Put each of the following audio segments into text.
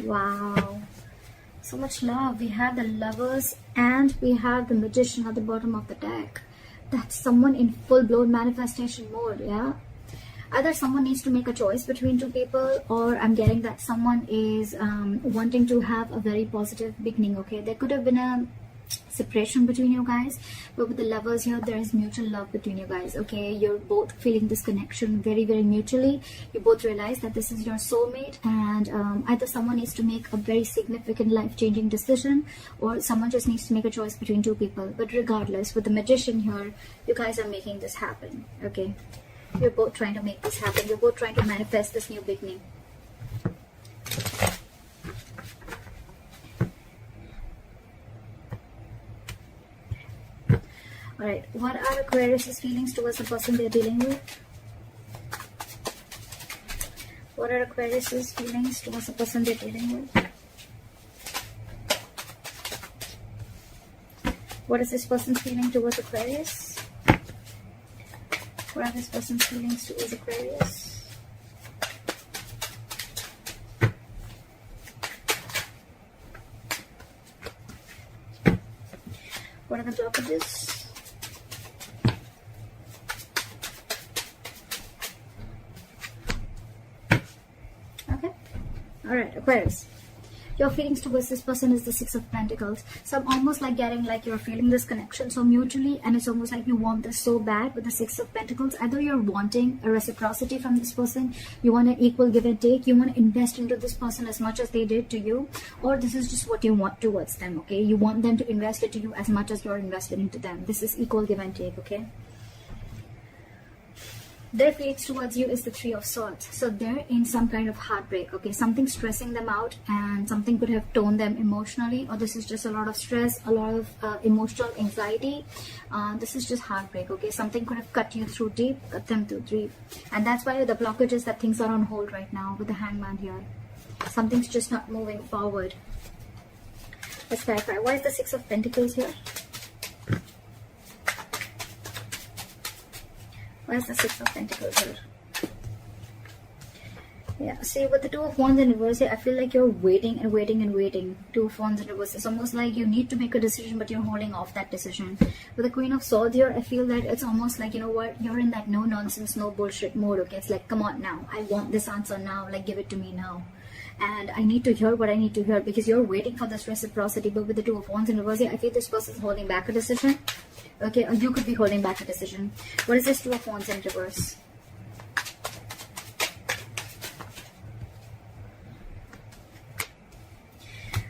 Wow. So much love. We have the Lovers and we have the Magician at the bottom of the deck. That's someone in full-blown manifestation mode, yeah? Either someone needs to make a choice between two people, or I'm getting that someone is wanting to have a very positive beginning, okay? There could have been a separation between you guys, but with the Lovers here, there is mutual love between you guys, okay? You're both feeling this connection very, very mutually. You both realize that this is your soulmate, and either someone needs to make a very significant life-changing decision, or someone just needs to make a choice between two people. But regardless, with the Magician here, you guys are making this happen, okay? You're both trying to make this happen. You're both trying to manifest this new beginning. Alright, what are Aquarius' feelings towards the person they're dealing with? What are Aquarius' feelings towards the person they're dealing with? What is this person's feeling towards Aquarius? What are this person's feelings towards Aquarius? What are the blockages? Okay. Alright, Aquarius. Your feelings towards this person is the Six of Pentacles. So I'm almost like getting like you're feeling this connection so mutually, and it's almost like you want this so bad with the Six of Pentacles. Either you're wanting a reciprocity from this person, you want an equal give and take, you want to invest into this person as much as they did to you, or this is just what you want towards them, okay? You want them to invest into you as much as you're invested into them. This is equal give and take, okay? Their feelings towards you is the Three of Swords. So they're in some kind of heartbreak, okay? Something stressing them out, and something could have torn them emotionally, or this is just a lot of stress, a lot of emotional anxiety. This is just heartbreak, okay? Something could have cut you through deep, cut them through deep. And that's why the blockage is that things are on hold right now with the Hangman here. Something's just not moving forward. Let's clarify. Why is the Six of Pentacles here? Why is the Six of Pentacles here? Yeah, see, with the Two of Wands in reverse here, I feel like you're waiting and waiting and waiting. Two of Wands in reverse. It's almost like you need to make a decision, but you're holding off that decision. With the Queen of Swords here, I feel that it's almost like, you know what, you're in that no nonsense, no bullshit mode, okay? It's like, come on now. I want this answer now. Like, give it to me now. And I need to hear what I need to hear, because you're waiting for this reciprocity. But with the Two of Wands in reverse here, I feel this person is holding back a decision. Okay, or you could be holding back a decision. What is this Two of Wands in reverse?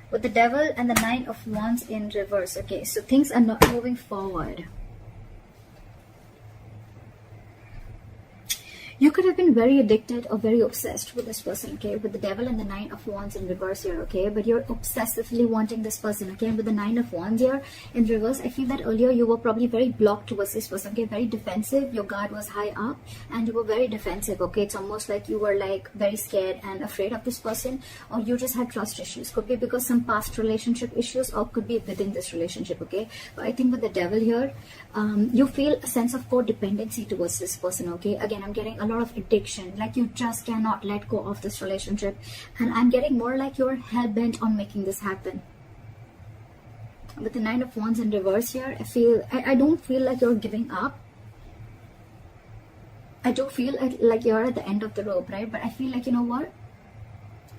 With the Devil and the Nine of Wands in reverse. Okay, so things are not moving forward. You could have been very addicted or very obsessed with this person, okay? With the Devil and the Nine of Wands in reverse here, okay? But you're obsessively wanting this person, okay? With the Nine of Wands here in reverse, I feel that earlier you were probably very blocked towards this person, okay? Very defensive. Your guard was high up and you were very defensive, okay? It's almost like you were like very scared and afraid of this person, or you just had trust issues. Could be because some past relationship issues, or could be within this relationship, okay? But I think with the Devil here, you feel a sense of codependency towards this person, okay? Again, I'm getting a lot of addiction, like you just cannot let go of this relationship, and I'm getting more like you're hell-bent on making this happen. With the Nine of Wands in reverse here, I don't feel like you're giving up. I do feel like you're at the end of the rope, right? But I feel like, you know what,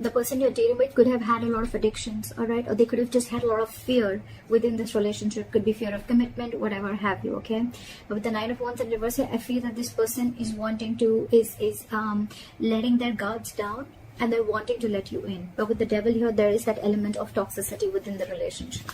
the person you're dealing with could have had a lot of addictions, all right? Or they could have just had a lot of fear within this relationship. Could be fear of commitment, whatever have you, okay? But with the Nine of Wands in reverse here, I feel that this person is wanting to, is letting their guards down, and they're wanting to let you in. But with the Devil here, there is that element of toxicity within the relationship.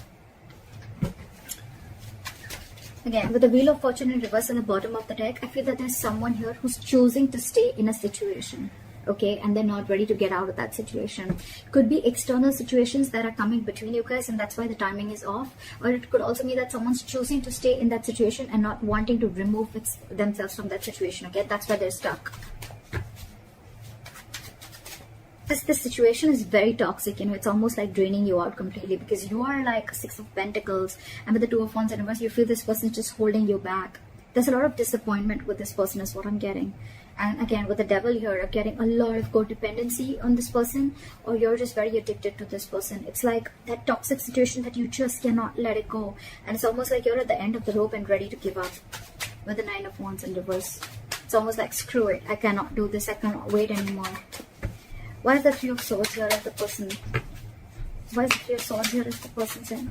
Again, with the Wheel of Fortune in reverse at the bottom of the deck, I feel that there's someone here who's choosing to stay in a situation, okay, and they're not ready to get out of that situation. Could be external situations that are coming between you guys, and that's why the timing is off. Or it could also mean that someone's choosing to stay in that situation and not wanting to remove themselves from that situation, okay? That's why they're stuck. This situation is very toxic, you know. It's almost like draining you out completely, because you are like Six of Pentacles, and with the Two of Wands in reverse, you feel this person just holding you back. There's a lot of disappointment with this person is what I'm getting. And again, with the devil here, you're getting a lot of codependency on this person, or you're just very addicted to this person. It's like that toxic situation that you just cannot let it go. And it's almost like you're at the end of the rope and ready to give up. With the 9 of Wands in reverse. It's almost like, screw it, I cannot do this, I cannot wait anymore. Why is the 3 of Swords here as the person? Why is the 3 of Swords here as the person saying?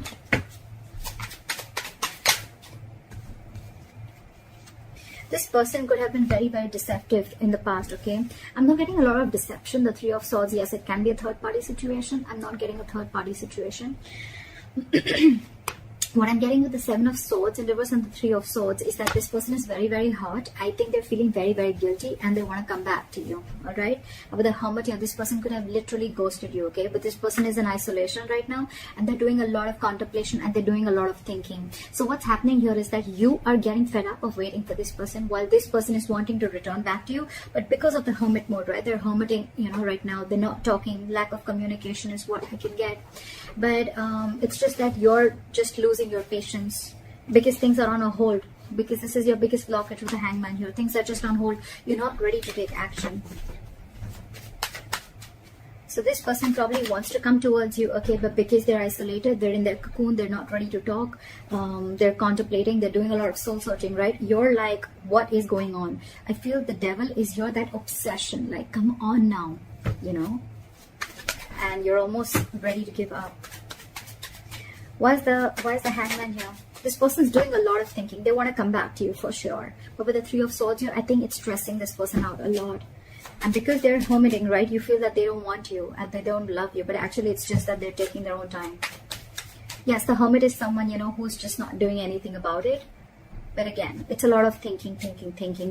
This person could have been very, very deceptive in the past, okay? I'm not getting a lot of deception. The 3 of Swords, yes, it can be a third-party situation. I'm not getting a third-party situation. What I'm getting with the 7 of Swords in reverse and the 3 of Swords is that this person is very, very hurt. I think they're feeling very, very guilty and they want to come back to you, all right? With the Hermit here, this person could have literally ghosted you, okay? But this person is in isolation right now and they're doing a lot of contemplation and they're doing a lot of thinking. So what's happening here is that you are getting fed up of waiting for this person while this person is wanting to return back to you. But because of the Hermit mode, right? They're hermiting, you know, right now. They're not talking. Lack of communication is what I can get. But it's just that you're just losing your patience because things are on a hold, because this is your biggest blockage with the Hangman here. Things are just on hold. You're not ready to take action. So this person probably wants to come towards you, okay, but because they're isolated, they're in their cocoon, they're not ready to talk, they're contemplating, they're doing a lot of soul searching, right? You're like, what is going on? I feel the devil is your that obsession, like, come on now, you know, and you're almost ready to give up. Why is the Hangman here? This person's doing a lot of thinking. They want to come back to you for sure. But with the 3 of Swords here, I think it's stressing this person out a lot. And because they're hermiting, right, you feel that they don't want you and they don't love you. But actually, it's just that they're taking their own time. Yes, the Hermit is someone, you know, who's just not doing anything about it. But again, it's a lot of thinking,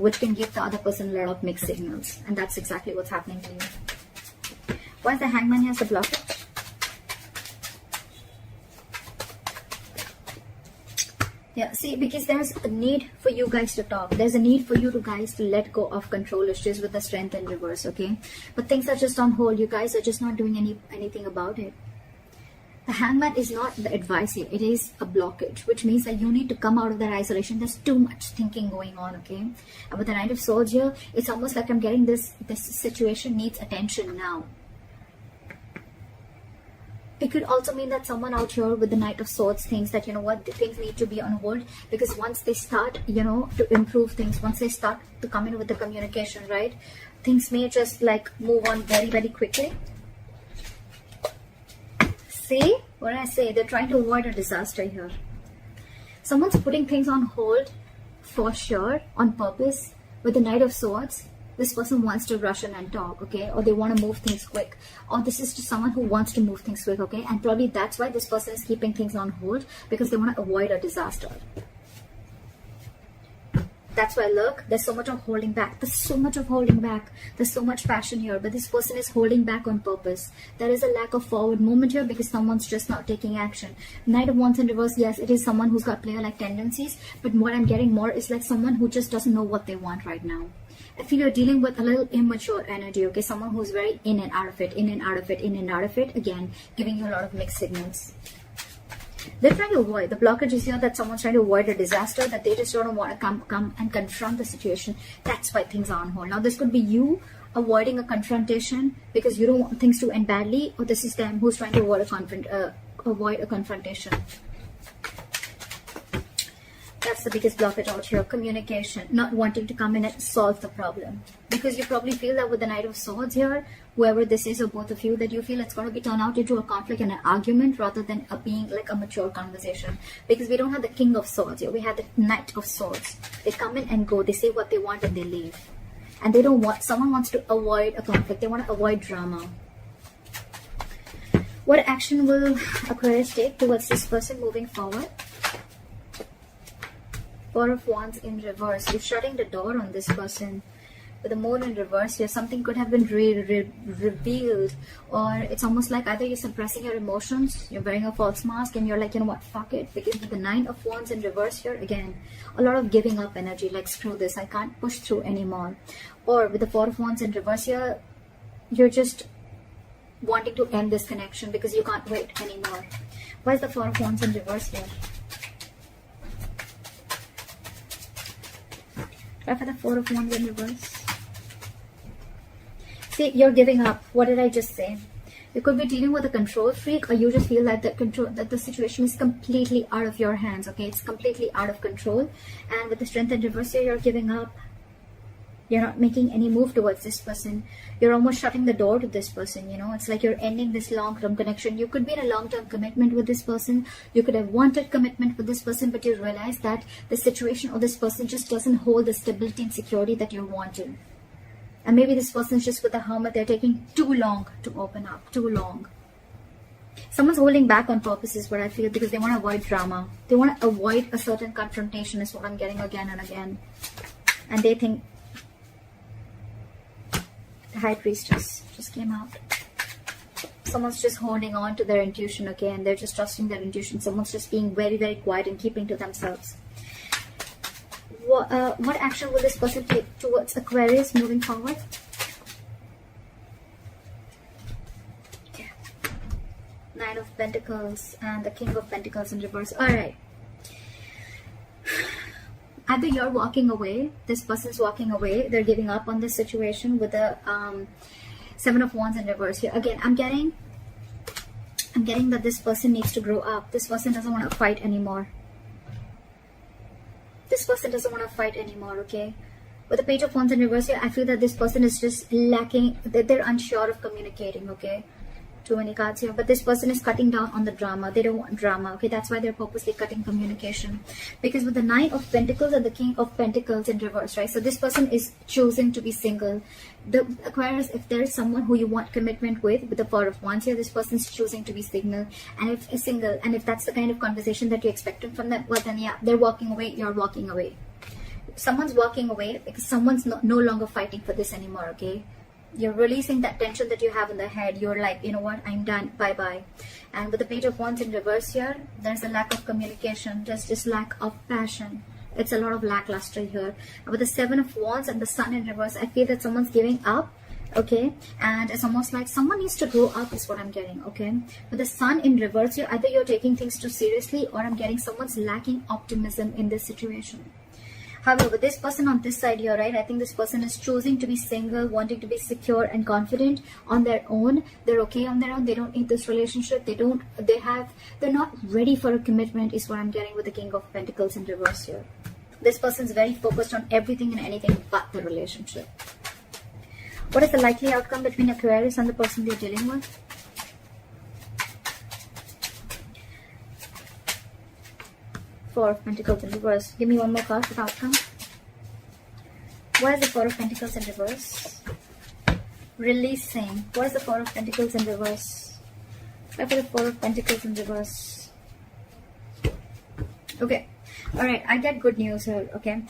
which can give the other person a lot of mixed signals. And that's exactly what's happening to you. Why is the Hangman here as the blockage? Yeah, see, because there's a need for you guys to talk. There's a need for you guys to let go of control issues with the Strength in reverse, okay? But things are just on hold. You guys are just not doing anything about it. The Hangman is not the advice here. It is a blockage, which means that you need to come out of that isolation. There's too much thinking going on, okay? And with the Knight of Swords here, it's almost like I'm getting this situation needs attention now. It could also mean that someone out here with the Knight of Swords thinks that, you know what, things need to be on hold, because once they start, you know, to improve things, once they start to come in with the communication, right, things may just like move on very, very quickly. See what I say? They're trying to avoid a disaster here. Someone's putting things on hold for sure, on purpose. With the Knight of Swords, this person wants to rush in and talk, okay? Or they want to move things quick. Or this is just someone who wants to move things quick, okay? And probably that's why this person is keeping things on hold, because they want to avoid a disaster. That's why, look, there's so much of holding back. There's so much of holding back. There's so much passion here, but this person is holding back on purpose. There is a lack of forward movement here because someone's just not taking action. Knight of Wands in reverse, yes, it is someone who's got player-like tendencies, but what I'm getting more is like someone who just doesn't know what they want right now. I feel you're dealing with a little immature energy, okay? Someone who's very in and out of it, in and out of it, in and out of it. Again, giving you a lot of mixed signals. They're trying to avoid. The blockage is here that someone's trying to avoid a disaster, that they just don't want to come and confront the situation. That's why things are on hold. Now, this could be you avoiding a confrontation because you don't want things to end badly, or this is them who's trying to avoid a confrontation. That's the biggest blockage out here. Communication, not wanting to come in and solve the problem. Because you probably feel that with the Knight of Swords here, whoever this is or both of you, that you feel it's going to be turned out into a conflict and an argument rather than being like a mature conversation. Because we don't have the King of Swords here. We have the Knight of Swords. They come in and go. They say what they want and they leave. And they don't want, someone wants to avoid a conflict. They want to avoid drama. What action will Aquarius take towards this person moving forward? Four of Wands in reverse. You're shutting the door on this person. With the Moon in reverse here, something could have been revealed, or it's almost like either you're suppressing your emotions, you're wearing a false mask, and you're like, you know what, fuck it. Because with the Nine of Wands in reverse here, again, a lot of giving up energy, like screw this, I can't push through anymore. Or with the Four of Wands in reverse here, you're just wanting to end this connection because you can't wait anymore. Why is the Four of Wands in reverse here? Try for the Four of Wands in reverse. See, you're giving up. What did I just say? You could be dealing with a control freak, or you just feel that the situation is completely out of your hands, okay? It's completely out of control. And with the Strength in reverse here, you're giving up. You're not making any move towards this person. You're almost shutting the door to this person, you know? It's like you're ending this long-term connection. You could be in a long-term commitment with this person. You could have wanted commitment with this person, but you realize that the situation or this person just doesn't hold the stability and security that you're wanting. And maybe this person's just with the Hermit. They're taking too long to open up. Too long. Someone's holding back on purpose is what I feel, because they want to avoid drama. They want to avoid a certain confrontation is what I'm getting again and again. And they think... The High Priestess just came out. Someone's just holding on to their intuition, okay? And they're just trusting their intuition. Someone's just being very, very quiet and keeping to themselves. What action will this person take towards Aquarius moving forward? Okay. Nine of Pentacles and the King of Pentacles in reverse. Alright. Either you're walking away, this person's walking away, they're giving up on this situation with the Seven of Wands in reverse here. Again, I'm getting that this person needs to grow up. This person doesn't want to fight anymore. This person doesn't want to fight anymore, okay? With the Page of Wands in reverse here, I feel that this person is just lacking, that they're unsure of communicating, okay? Too many cards here, but this person is cutting down on the drama. They don't want drama, okay? That's why they're purposely cutting communication. Because with the Nine of Pentacles and the King of Pentacles in reverse, right? So this person is choosing to be single. The Aquarius, if there is someone who you want commitment with the Four of Wands here, this person's choosing to be single. And if that's the kind of conversation that you're expecting from them, well then yeah, they're walking away, you're walking away. Someone's walking away because someone's no longer fighting for this anymore, okay? You're releasing that tension that you have in the head. You're like, you know what, I'm done, bye-bye. And with the Page of Wands in reverse here, there's a lack of communication. There's just lack of passion. It's a lot of lackluster here. And with the Seven of Wands and the Sun in reverse, I feel that someone's giving up, okay? And it's almost like someone needs to grow up is what I'm getting, okay? With the Sun in reverse here, either you're taking things too seriously, or I'm getting someone's lacking optimism in this situation. However, this person on this side here, right, I think this person is choosing to be single, wanting to be secure and confident on their own. They're okay on their own. They don't need this relationship. They're not ready for a commitment is what I'm getting with the King of Pentacles in reverse here. This person's very focused on everything and anything but the relationship. What is the likely outcome between Aquarius and the person they're dealing with? Four of Pentacles in reverse. Give me one more card for the outcome. What is the Four of Pentacles in reverse? Releasing. What is the Four of Pentacles in reverse? Why for the Four of Pentacles in reverse? Okay. Alright, I get good news here, okay?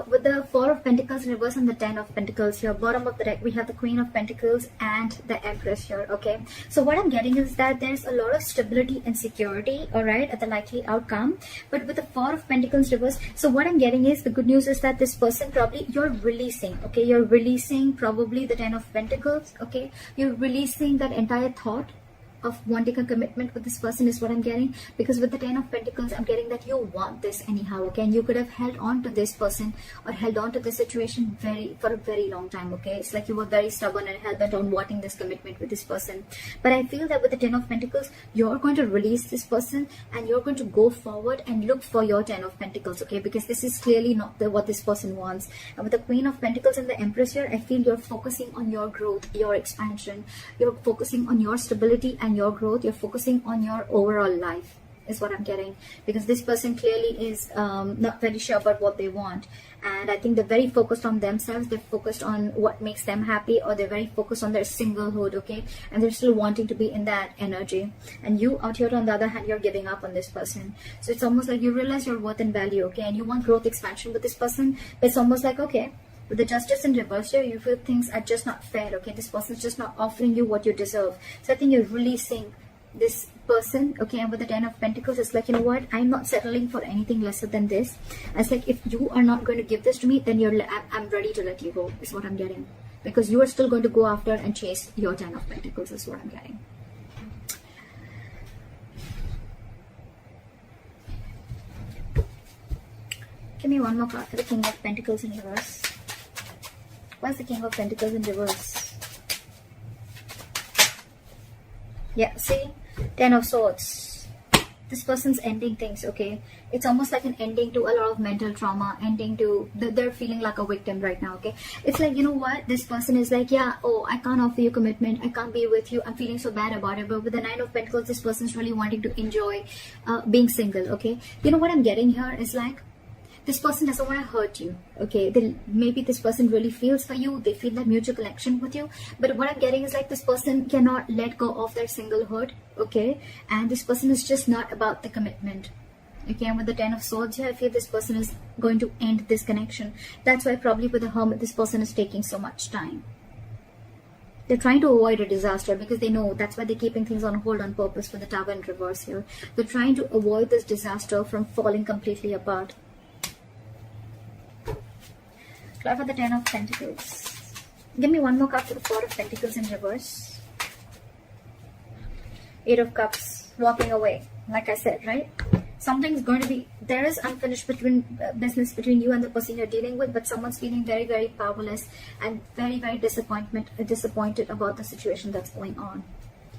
With the Four of Pentacles in reverse and the Ten of Pentacles here, bottom of the deck, we have the Queen of Pentacles and the Empress here, okay? So what I'm getting is that there's a lot of stability and security, alright, at the likely outcome. But with the Four of Pentacles reverse, so what I'm getting is, the good news is that this person probably, you're releasing, okay? You're releasing probably the Ten of Pentacles, okay? You're releasing that entire thought of wanting a commitment with this person is what I'm getting, because with the Ten of Pentacles I'm getting that you want this anyhow, okay? And you could have held on to this person or held on to this situation for a very long time, okay? It's like you were very stubborn and held bent on wanting this commitment with this person. But I feel that with the Ten of Pentacles, you're going to release this person and you're going to go forward and look for your Ten of Pentacles, okay? Because this is clearly not what this person wants. And with the Queen of Pentacles and the Empress here, I feel you're focusing on your growth, your expansion, you're focusing on your stability and your growth. You're focusing on your overall life is what I'm getting, because this person clearly is not very sure about what they want, and I think they're very focused on themselves. They're focused on what makes them happy, or they're very focused on their singlehood, okay? And they're still wanting to be in that energy. And you out here on the other hand, you're giving up on this person. So it's almost like you realize your worth and value, okay? And you want growth, expansion with this person. It's almost like, okay, with the Justice in reverse here, you feel things are just not fair, okay? This person's just not offering you what you deserve. So I think you're releasing this person, okay? And with the Ten of Pentacles, it's like, you know what, I'm not settling for anything lesser than this. It's like, if you are not going to give this to me, then I'm ready to let you go, is what I'm getting. Because you are still going to go after and chase your Ten of Pentacles, is what I'm getting. Give me one more card for the King of Pentacles in reverse. What's the King of Pentacles in reverse? Yeah, see, 10 of Swords. This person's ending things, okay? It's almost like an ending to a lot of mental trauma, ending to, they're feeling like a victim right now, okay? It's like, you know what? This person is like, yeah, oh, I can't offer you commitment. I can't be with you. I'm feeling so bad about it. But with the 9 of Pentacles, this person's really wanting to enjoy being single, okay? You know what I'm getting here is like, this person doesn't want to hurt you, okay? Maybe this person really feels for you. They feel that mutual connection with you. But what I'm getting is like this person cannot let go of their singlehood, okay? And this person is just not about the commitment, okay? And with the 10 of Swords here, I feel this person is going to end this connection. That's why probably with the Hermit, this person is taking so much time. They're trying to avoid a disaster because they know that's why they're keeping things on hold on purpose with the Tower in reverse here. They're trying to avoid this disaster from falling completely apart. Card for the 10 of Pentacles. Give me one more card for the 4 of Pentacles in reverse. 8 of Cups. Walking away. Like I said, right? Something's going to be... There is unfinished business between you and the person you're dealing with, but someone's feeling very, very powerless and very, very disappointed about the situation that's going on.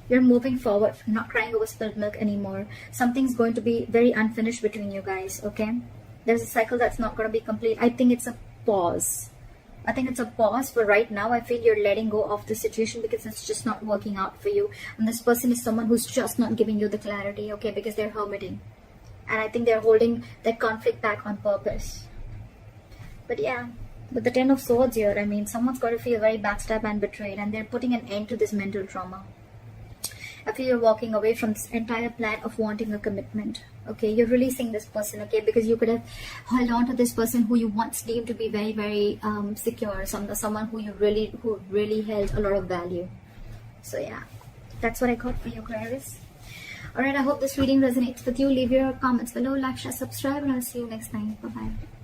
You're moving forward, not crying over spilled milk anymore. Something's going to be very unfinished between you guys, okay? There's a cycle that's not going to be complete. I think it's a pause. I think it's a pause for right now. I feel you're letting go of the situation because it's just not working out for you. And this person is someone who's just not giving you the clarity, okay? Because they're hermiting. And I think they're holding that conflict back on purpose. But yeah, with the 10 of Swords here, I mean, someone's got to feel very backstabbed and betrayed. And they're putting an end to this mental trauma. I feel you're walking away from this entire plan of wanting a commitment. Okay, you're releasing this person, okay, because you could have held on to this person who you once deemed to be very, very secure, someone who really held a lot of value. So yeah, that's what I got for you, Aquarius. Alright, I hope this reading resonates with you. Leave your comments below, like, share, subscribe, and I'll see you next time. Bye-bye.